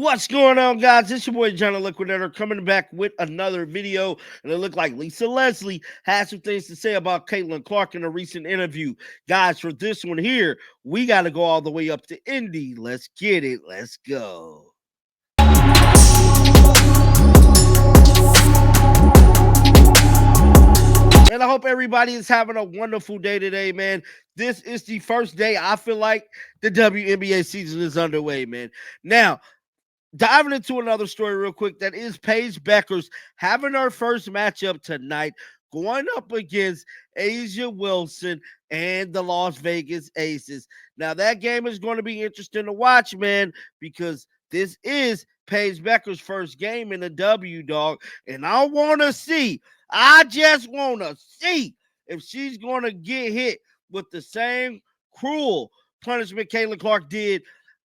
What's going on, guys? It's your boy, John the Liquidator, coming back with another video. And it looked like Lisa Leslie has some things to say about Caitlin Clark in a recent interview. Guys, for this one here, we got to go all the way up to Indy. Let's get it. Let's go. And I hope everybody is having a wonderful day today, man. This is the first day I feel like the WNBA season is underway, man. Now, diving into another story real quick, that is Paige Bueckers having her first matchup tonight, going up against Asia Wilson and the Las Vegas Aces. Now, that game is going to be interesting to watch, man, because this is Paige Bueckers' first game in the W, dog. And I just want to see if she's going to get hit with the same cruel punishment Caitlin Clark did.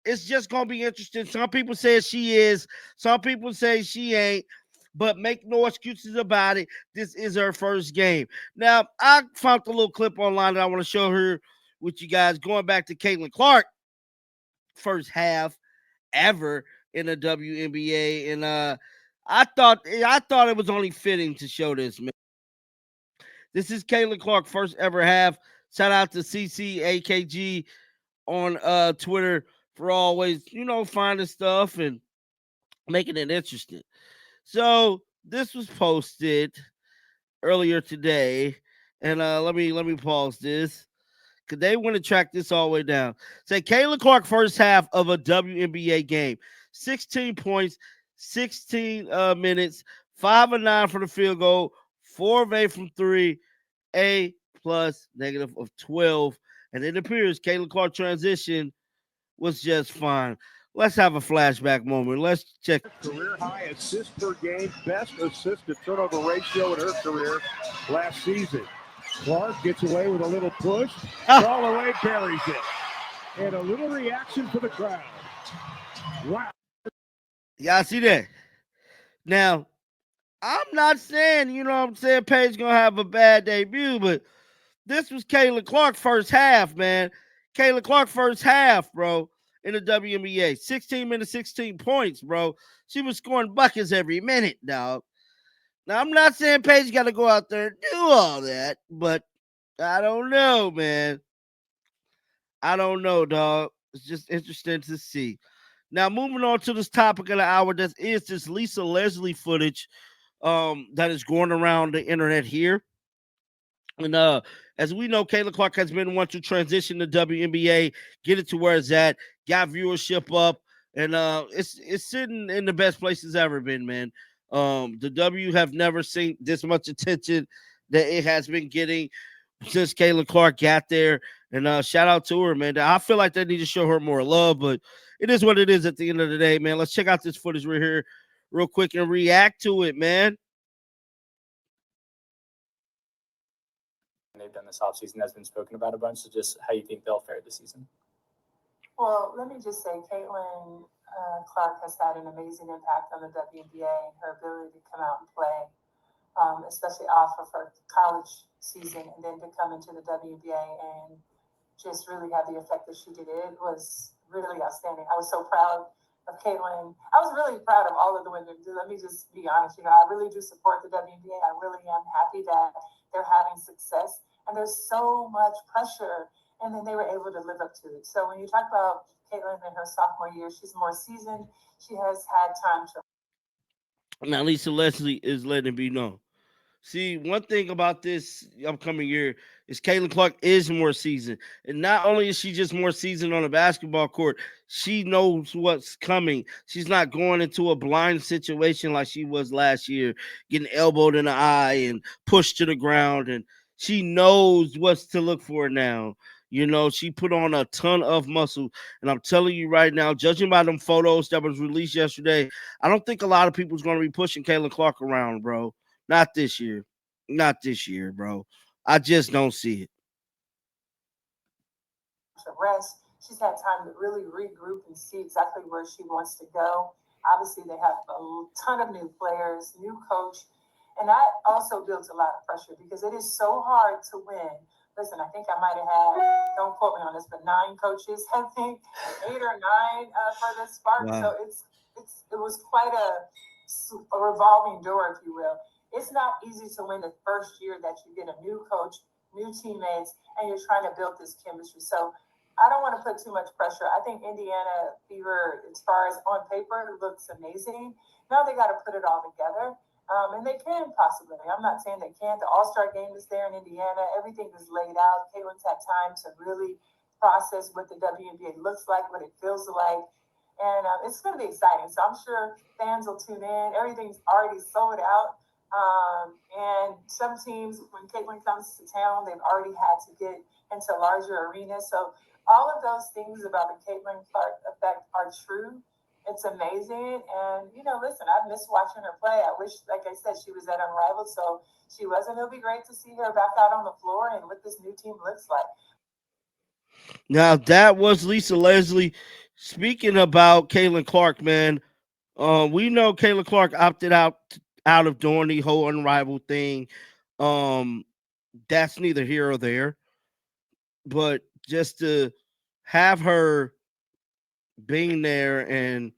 It's just going to be interesting. Some people say she is. Some people say she ain't. But make no excuses about it. This is her first game. Now, I found a little clip online that I want to show her with you guys. Going back to Caitlin Clark, first half ever in the WNBA. And I thought it was only fitting to show this, man. This is Caitlin Clark, first ever half. Shout out to CCAKG on Twitter for always, finding stuff and making it interesting. So this was posted earlier today, and let me pause this because they want to track this all the way down. Say Caitlin Clark first half of a WNBA game, 16 points, 16 minutes, 5 of 9 for the field goal, 4 of 8 from 3, A plus negative of 12, and it appears Caitlin Clark transition was just fine. Let's have a flashback moment. Let's check. Career high assist per game, best assist to turnover ratio in her career last season. Clark gets away with a little push, all the way buries it. And a little reaction for the crowd. Wow. Y'all see that? Now, I'm not saying, Paige gonna have a bad debut, but this was Caitlin Clark first half, man. Caitlin Clark first half, bro, in the WNBA. 16 minutes, 16 points, bro. She was scoring buckets every minute, dog. Now, I'm not saying Paige got to go out there and do all that, but I don't know, man. I don't know, dog. It's just interesting to see. Now, moving on to this topic of the hour, that is this Lisa Leslie footage that is going around the internet here. And as we know, Caitlin Clark has been one to transition to WNBA, get it to where it's at, got viewership up, and it's sitting in the best place it's ever been, man. The W have never seen this much attention that it has been getting since Caitlin Clark got there. And shout out to her, man. I feel like they need to show her more love, but it is what it is at the end of the day, man. Let's check out this footage right here real quick and react to it, man. They've done this offseason has been spoken about a bunch, so just how you think they'll fare this season. Well, let me just say, Caitlin Clark has had an amazing impact on the WNBA, her ability to come out and play, especially off of her college season, and then to come into the WNBA and just really have the effect that she did. It was really outstanding. I was so proud of Caitlin. I was really proud of all of the women. Let me just be honest. I really do support the WNBA. I really am happy that they're having success. And there's so much pressure, and then they were able to live up to it. So when you talk about Caitlin in her sophomore year, she's more seasoned. She has had time to. Now, Lisa Leslie is letting it be known. See, one thing about this upcoming year is Caitlin Clark is more seasoned. And not only is she just more seasoned on the basketball court, she knows what's coming. She's not going into a blind situation like she was last year, getting elbowed in the eye and pushed to the ground. And she knows what's to look for now. She put on a ton of muscle. And I'm telling you right now, judging by them photos that was released yesterday, I don't think a lot of people's going to be pushing Caitlin Clark around, bro. Not this year. Not this year, bro. I just don't see it. To rest. She's had time to really regroup and see exactly where she wants to go. Obviously, they have a ton of new players, new coach. And that also builds a lot of pressure because it is so hard to win. Listen, I think I might have had, don't quote me on this, but 9 coaches, I think, 8 or 9 for the Sparks. Wow. So it's was quite a revolving door, if you will. It's not easy to win the first year that you get a new coach, new teammates, and you're trying to build this chemistry. So I don't want to put too much pressure. I think Indiana Fever, as far as on paper, looks amazing. Now they got to put it all together. And they can possibly. I'm not saying they can't. The All-Star game is there in Indiana. Everything is laid out. Caitlin's had time to really process what the WNBA looks like, what it feels like. And it's going to be exciting. So I'm sure fans will tune in. Everything's already sold out. And some teams, when Caitlin comes to town, they've already had to get into larger arenas. So all of those things about the Caitlin Clark effect are true. It's amazing. And, listen, I've missed watching her play. I wish, like I said, she was at Unrivaled. So she wasn't. It'll be great to see her back out on the floor and what this new team looks like. Now, that was Lisa Leslie speaking about Caitlin Clark, man. We know Caitlin Clark opted out of doing the whole Unrivaled thing. That's neither here or there. But just to have her being there and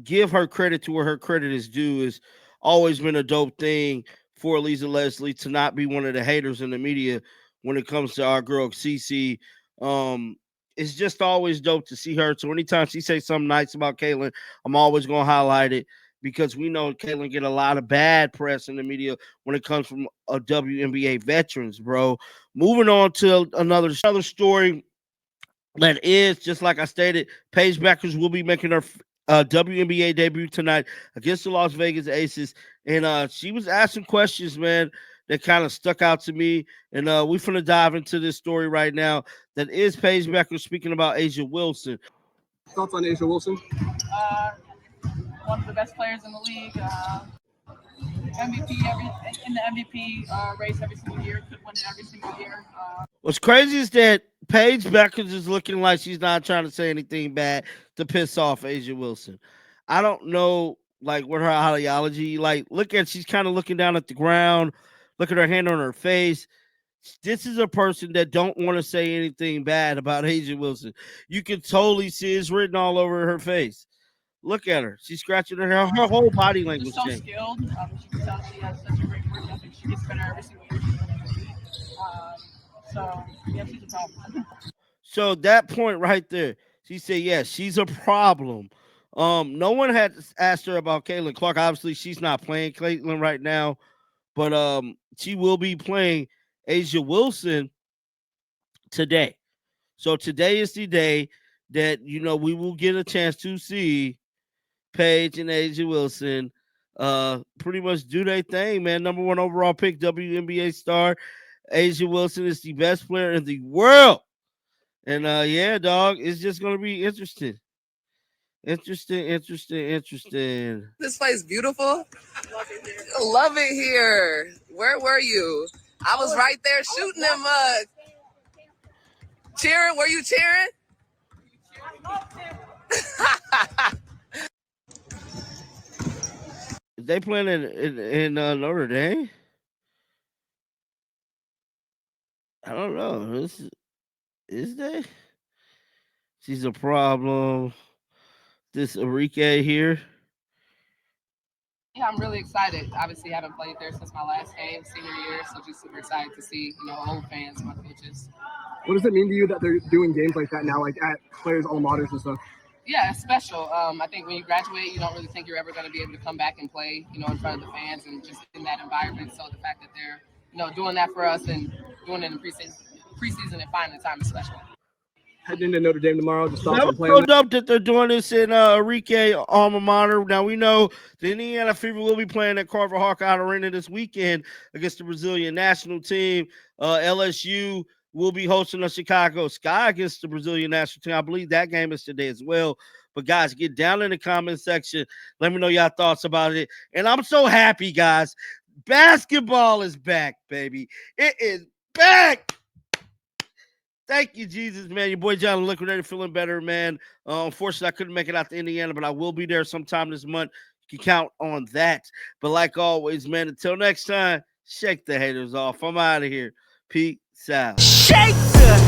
give her credit to where her credit is due has always been a dope thing for Lisa Leslie, to not be one of the haters in the media when it comes to our girl Cece. It's just always dope to see her. So anytime she says something nice about Caitlin, I'm always going to highlight it, because we know Caitlin get a lot of bad press in the media when it comes from WNBA veterans, bro. Moving on to another story that is, just like I stated, Paige Bueckers will be making her WNBA debut tonight against the Las Vegas Aces. And she was asking questions, man, that kind of stuck out to me. And we're going to dive into this story right now. That is Paige Bueckers speaking about A'ja Wilson. Thoughts on A'ja Wilson? One of the best players in the league. MVP in the MVP race every single year. Could win it every single year. What's crazy is that Paige Bueckers is looking like she's not trying to say anything bad to piss off A'ja Wilson. I don't know, what her ideology. Look at, she's kind of looking down at the ground. Look at her hand on her face. This is a person that don't want to say anything bad about A'ja Wilson. You can totally see it's written all over her face. Look at her. She's scratching her hair. Her whole body language She's so changed. skilled. You can tell she has such a great work ethic. She gets better every single year. She's a problem. So that point right there, she said, yes, she's a problem. No one had asked her about Caitlin Clark. Obviously, she's not playing Caitlin right now, but she will be playing A'ja Wilson today. So today is the day that, we will get a chance to see Paige and A'ja Wilson pretty much do their thing, man. Number 1 overall pick, WNBA star. A'ja Wilson is the best player in the world. And yeah, dog, it's just gonna be interesting. Interesting. This place beautiful. Love it here. Where were you? I was right there shooting them mugs. Cheering? Were you cheering? Is they playing in Notre Dame? I don't know. Is they? She's a problem. This Enrique here. Yeah, I'm really excited. Obviously, I haven't played there since my last game, senior year, so just super excited to see, old fans, my coaches. What does it mean to you that they're doing games like that now, at players' alma maters and stuff? Yeah, it's special. I think when you graduate, you don't really think you're ever going to be able to come back and play, in front of the fans and just in that environment. So the fact that they're, doing that for us and doing it in preseason and finding the time is special. Heading into Notre Dame tomorrow, just thoughts That on was playing. so dope that they're doing this in Enrique alma mater. Now we know the Indiana Fever will be playing at Carver Hawkeye Arena this weekend against the Brazilian national team. LSU will be hosting the Chicago Sky against the Brazilian national team. I believe that game is today as well. But guys, get down in the comment section. Let me know your thoughts about it. And I'm so happy, guys. Basketball is back, baby. It is back. Thank you, Jesus, man. Your boy John the Liquidator feeling better, man. Unfortunately, I couldn't make it out to Indiana, but I will be there sometime this month. You can count on that. But like always, man, until next time, shake the haters off. I'm out of here. Peace out. Shake the